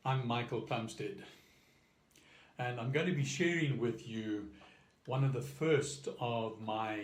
I'm Michael Plumstead, and I'm going to be sharing with you one of the first of my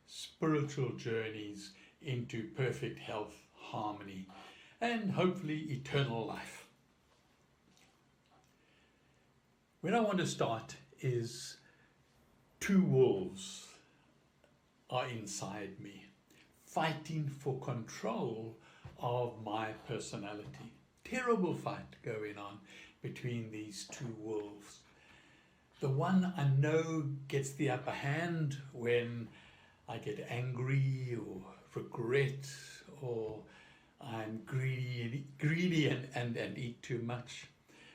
spiritual journeys into perfect health, harmony, and hopefully eternal life. Where I want to start is two wolves are inside me, fighting for control of my personality. Terrible fight going on between these two wolves. The one I know gets the upper hand when I get angry or regret, or I'm greedy and eat too much,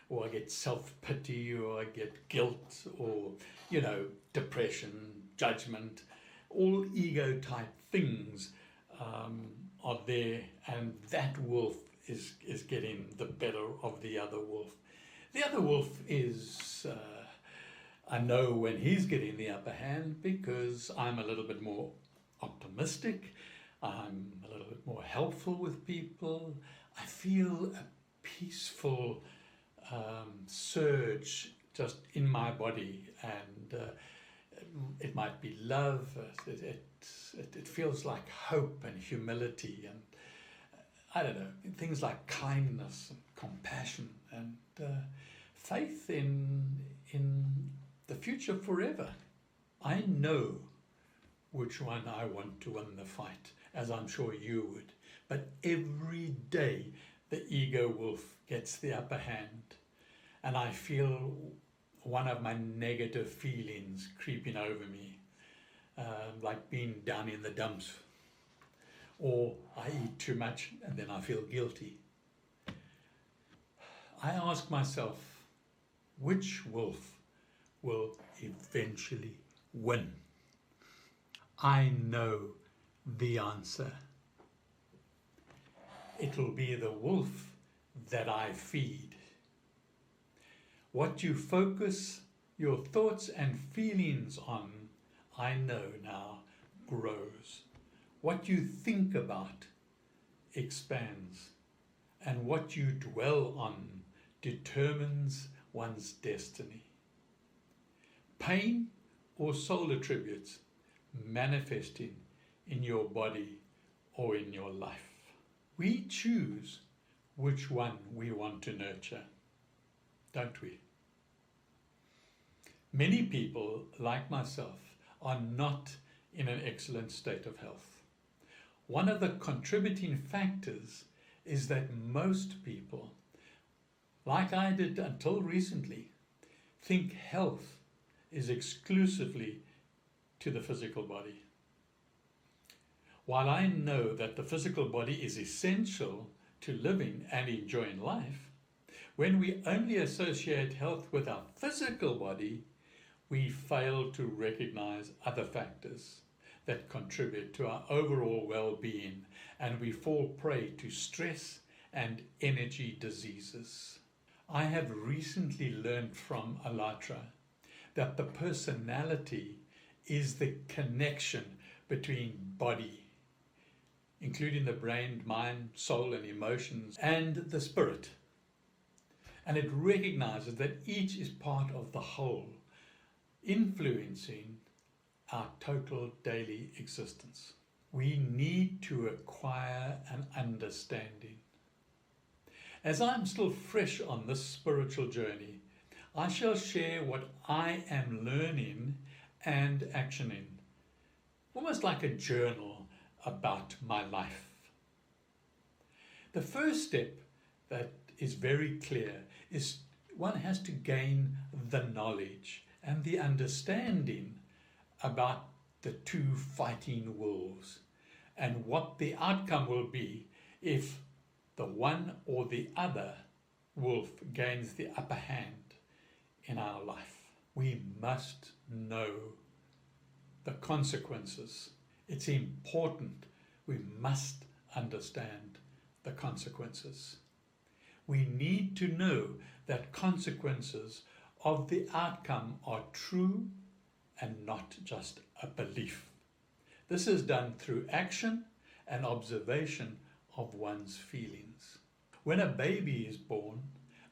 or I get self-pity, or I get guilt, or depression, judgment. All ego type things are there, and that wolf is getting the better of the other wolf. The other wolf is, I know when he's getting the upper hand because I'm a little bit more optimistic, I'm a little bit more helpful with people, I feel a peaceful surge just in my body, and it might be love, it feels like hope and humility, and I don't know, things like kindness and compassion and faith in the future forever. I know which one I want to win the fight, as I'm sure you would. But every day the ego wolf gets the upper hand, and I feel one of my negative feelings creeping over me, like being down in the dumps. Or I eat too much and then I feel guilty. I ask myself, which wolf will eventually win? I know the answer. It'll be the wolf that I feed. What you focus your thoughts and feelings on, I know now, grows. What you think about expands, and what you dwell on determines one's destiny. Pain or soul attributes manifesting in your body or in your life. We choose which one we want to nurture, don't we? Many people, like myself, are not in an excellent state of health. One of the contributing factors is that most people, like I did until recently, think health is exclusively to the physical body. While I know that the physical body is essential to living and enjoying life, when we only associate health with our physical body, we fail to recognize other factors that contribute to our overall well-being, and we fall prey to stress and energy diseases. I have recently learned from Alatra that the personality is the connection between body, including the brain, mind, soul, and emotions, and the spirit. And it recognizes that each is part of the whole, influencing our total daily existence. We need to acquire an understanding. As I'm still fresh on this spiritual journey, I shall share what I am learning and actioning, almost like a journal about my life. The first step that is very clear is one has to gain the knowledge and the understanding about the two fighting wolves and what the outcome will be if the one or the other wolf gains the upper hand in our life. We must know the consequences. It's important. We must understand the consequences. We need to know that consequences of the outcome are true and not just a belief. This is done through action and observation of one's feelings. When a baby is born,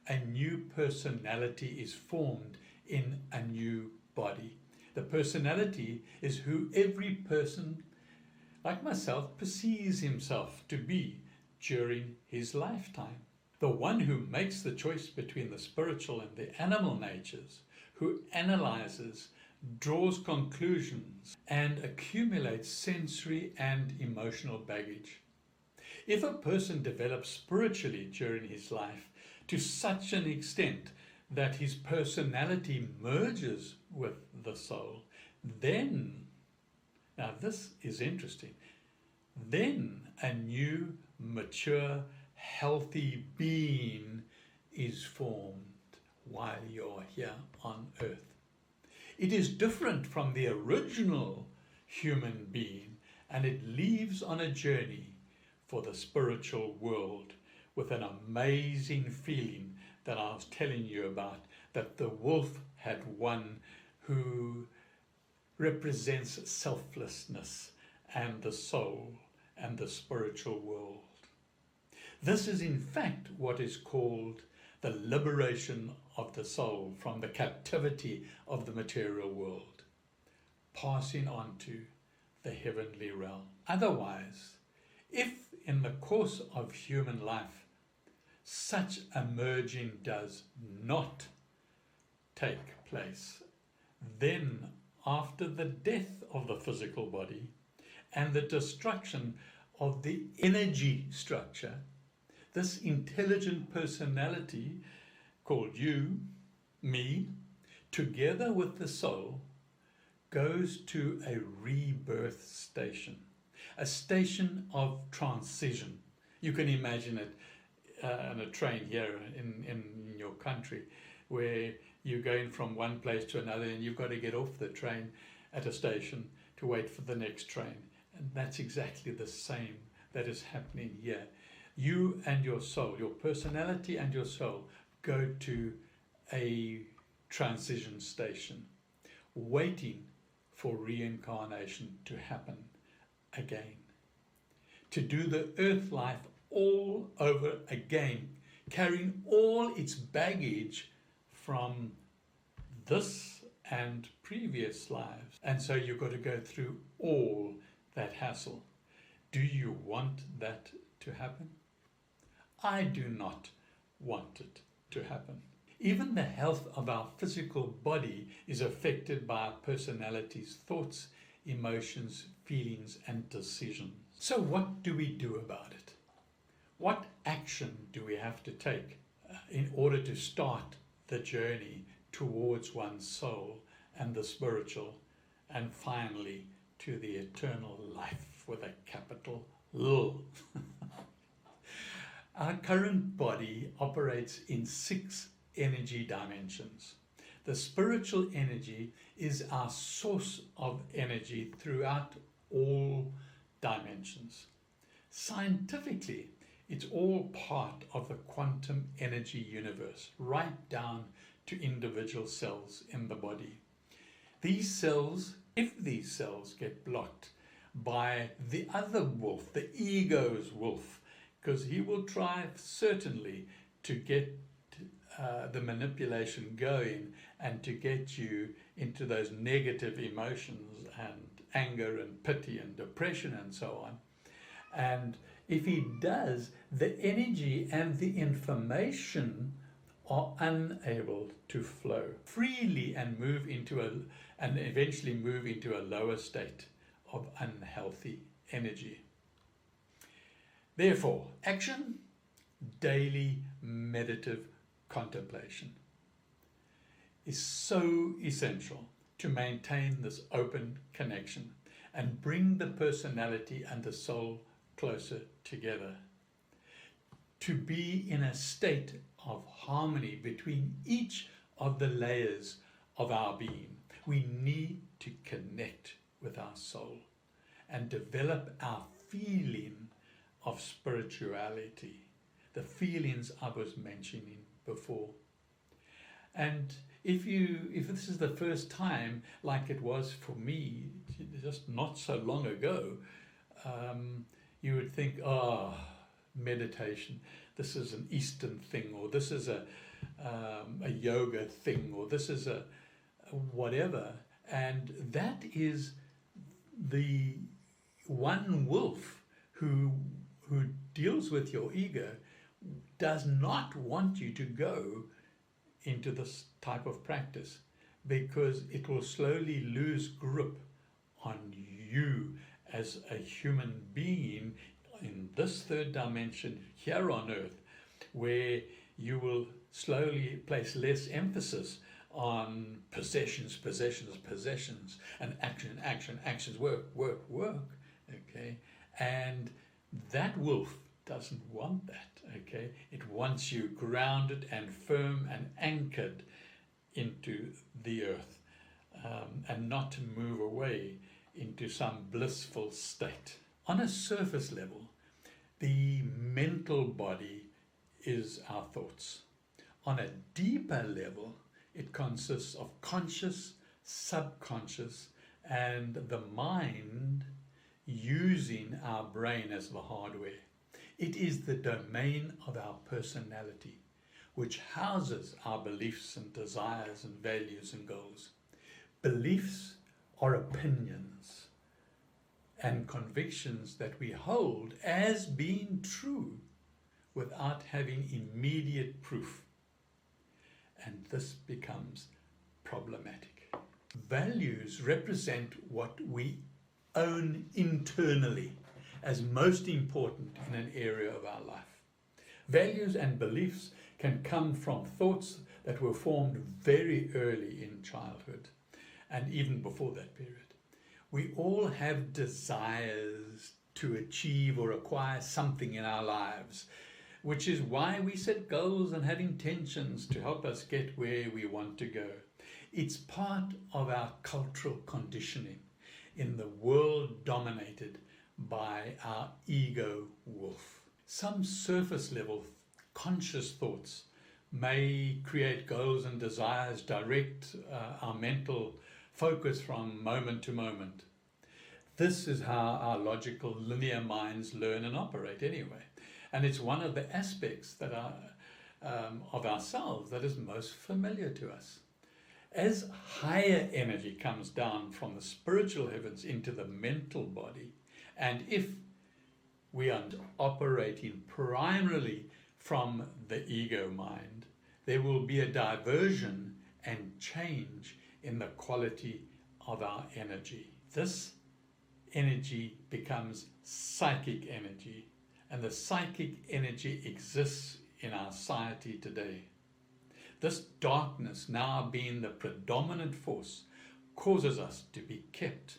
a new personality is formed in a new body. The personality is who every person, like myself, perceives himself to be during his lifetime. The one who makes the choice between the spiritual and the animal natures, who analyzes, draws conclusions, and accumulates sensory and emotional baggage. If a person develops spiritually during his life to such an extent that his personality merges with the soul, then, now this is interesting, then a new, mature, healthy being is formed while you're here on earth. It is different from the original human being, and it leaves on a journey for the spiritual world with an amazing feeling that I was telling you about, that the wolf had won, who represents selflessness and the soul and the spiritual world. This is in fact what is called the liberation of the soul from the captivity of the material world, passing on to the heavenly realm. Otherwise, if in the course of human life such a merging does not take place, then after the death of the physical body and the destruction of the energy structure, this intelligent personality called you, me, together with the soul, goes to a rebirth station, a station of transition. You can imagine it on a train here in your country, where you're going from one place to another and you've got to get off the train at a station to wait for the next train. And that's exactly the same that is happening here. You and your soul, your personality and your soul, go to a transition station, waiting for reincarnation to happen again, to do the earth life all over again, carrying all its baggage from this and previous lives. And so you've got to go through all that hassle. Do you want that to happen? I do not want it to happen. Even the health of our physical body is affected by our personality's thoughts, emotions, feelings, and decisions. So what do we do about it? What action do we have to take in order to start the journey towards one's soul and the spiritual, and finally to the eternal life with a capital L? Our current body operates in 6 energy dimensions. The spiritual energy is our source of energy throughout all dimensions. Scientifically, it's all part of the quantum energy universe, right down to individual cells in the body. These cells, if these cells get blocked by the other wolf, the ego's wolf, because he will try certainly to get the manipulation going and to get you into those negative emotions and anger and pity and depression and so on. And if he does, the energy and the information are unable to flow freely and move into and eventually move into a lower state of unhealthy energy. Therefore, action, daily meditative contemplation is so essential to maintain this open connection and bring the personality and the soul closer together. To be in a state of harmony between each of the layers of our being, we need to connect with our soul and develop our feeling of spirituality, the feelings I was mentioning before. And if this is the first time, like it was for me just not so long ago, you would think, meditation. This is an Eastern thing, or this is a yoga thing, or this is a whatever. And that is the one wolf who deals with your ego, does not want you to go into this type of practice, because it will slowly lose grip on you as a human being in this third dimension here on earth, where you will slowly place less emphasis on possessions, and actions, work, okay? And that wolf doesn't want that, okay? It wants you grounded and firm and anchored into the earth, and not to move away into some blissful state. On a surface level, the mental body is our thoughts. On a deeper level, it consists of conscious, subconscious, and the mind using our brain as the hardware. It is the domain of our personality, which houses our beliefs and desires and values and goals. Beliefs are opinions and convictions that we hold as being true without having immediate proof. And this becomes problematic. Values represent what we own internally as most important in an area of our life. Values and beliefs can come from thoughts that were formed very early in childhood and even before that period. We all have desires to achieve or acquire something in our lives, which is why we set goals and have intentions to help us get where we want to go. It's part of our cultural conditioning in the world dominated by our ego wolf. Some surface level conscious thoughts may create goals and desires, direct our mental focus from moment to moment. This is how our logical linear minds learn and operate anyway. And it's one of the aspects that are of ourselves that is most familiar to us. As higher energy comes down from the spiritual heavens into the mental body, and if we are operating primarily from the ego mind, there will be a diversion and change in the quality of our energy. This energy becomes psychic energy, and the psychic energy exists in our society today. This darkness, now being the predominant force, causes us to be kept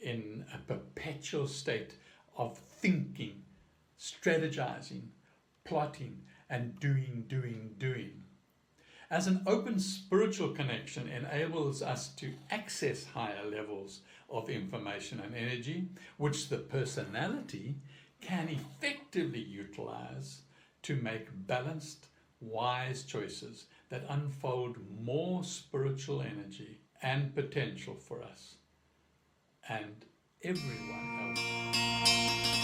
in a perpetual state of thinking, strategizing, plotting, and doing. As an open spiritual connection enables us to access higher levels of information and energy, which the personality can effectively utilize to make balanced, wise choices that unfold more spiritual energy and potential for us and everyone else.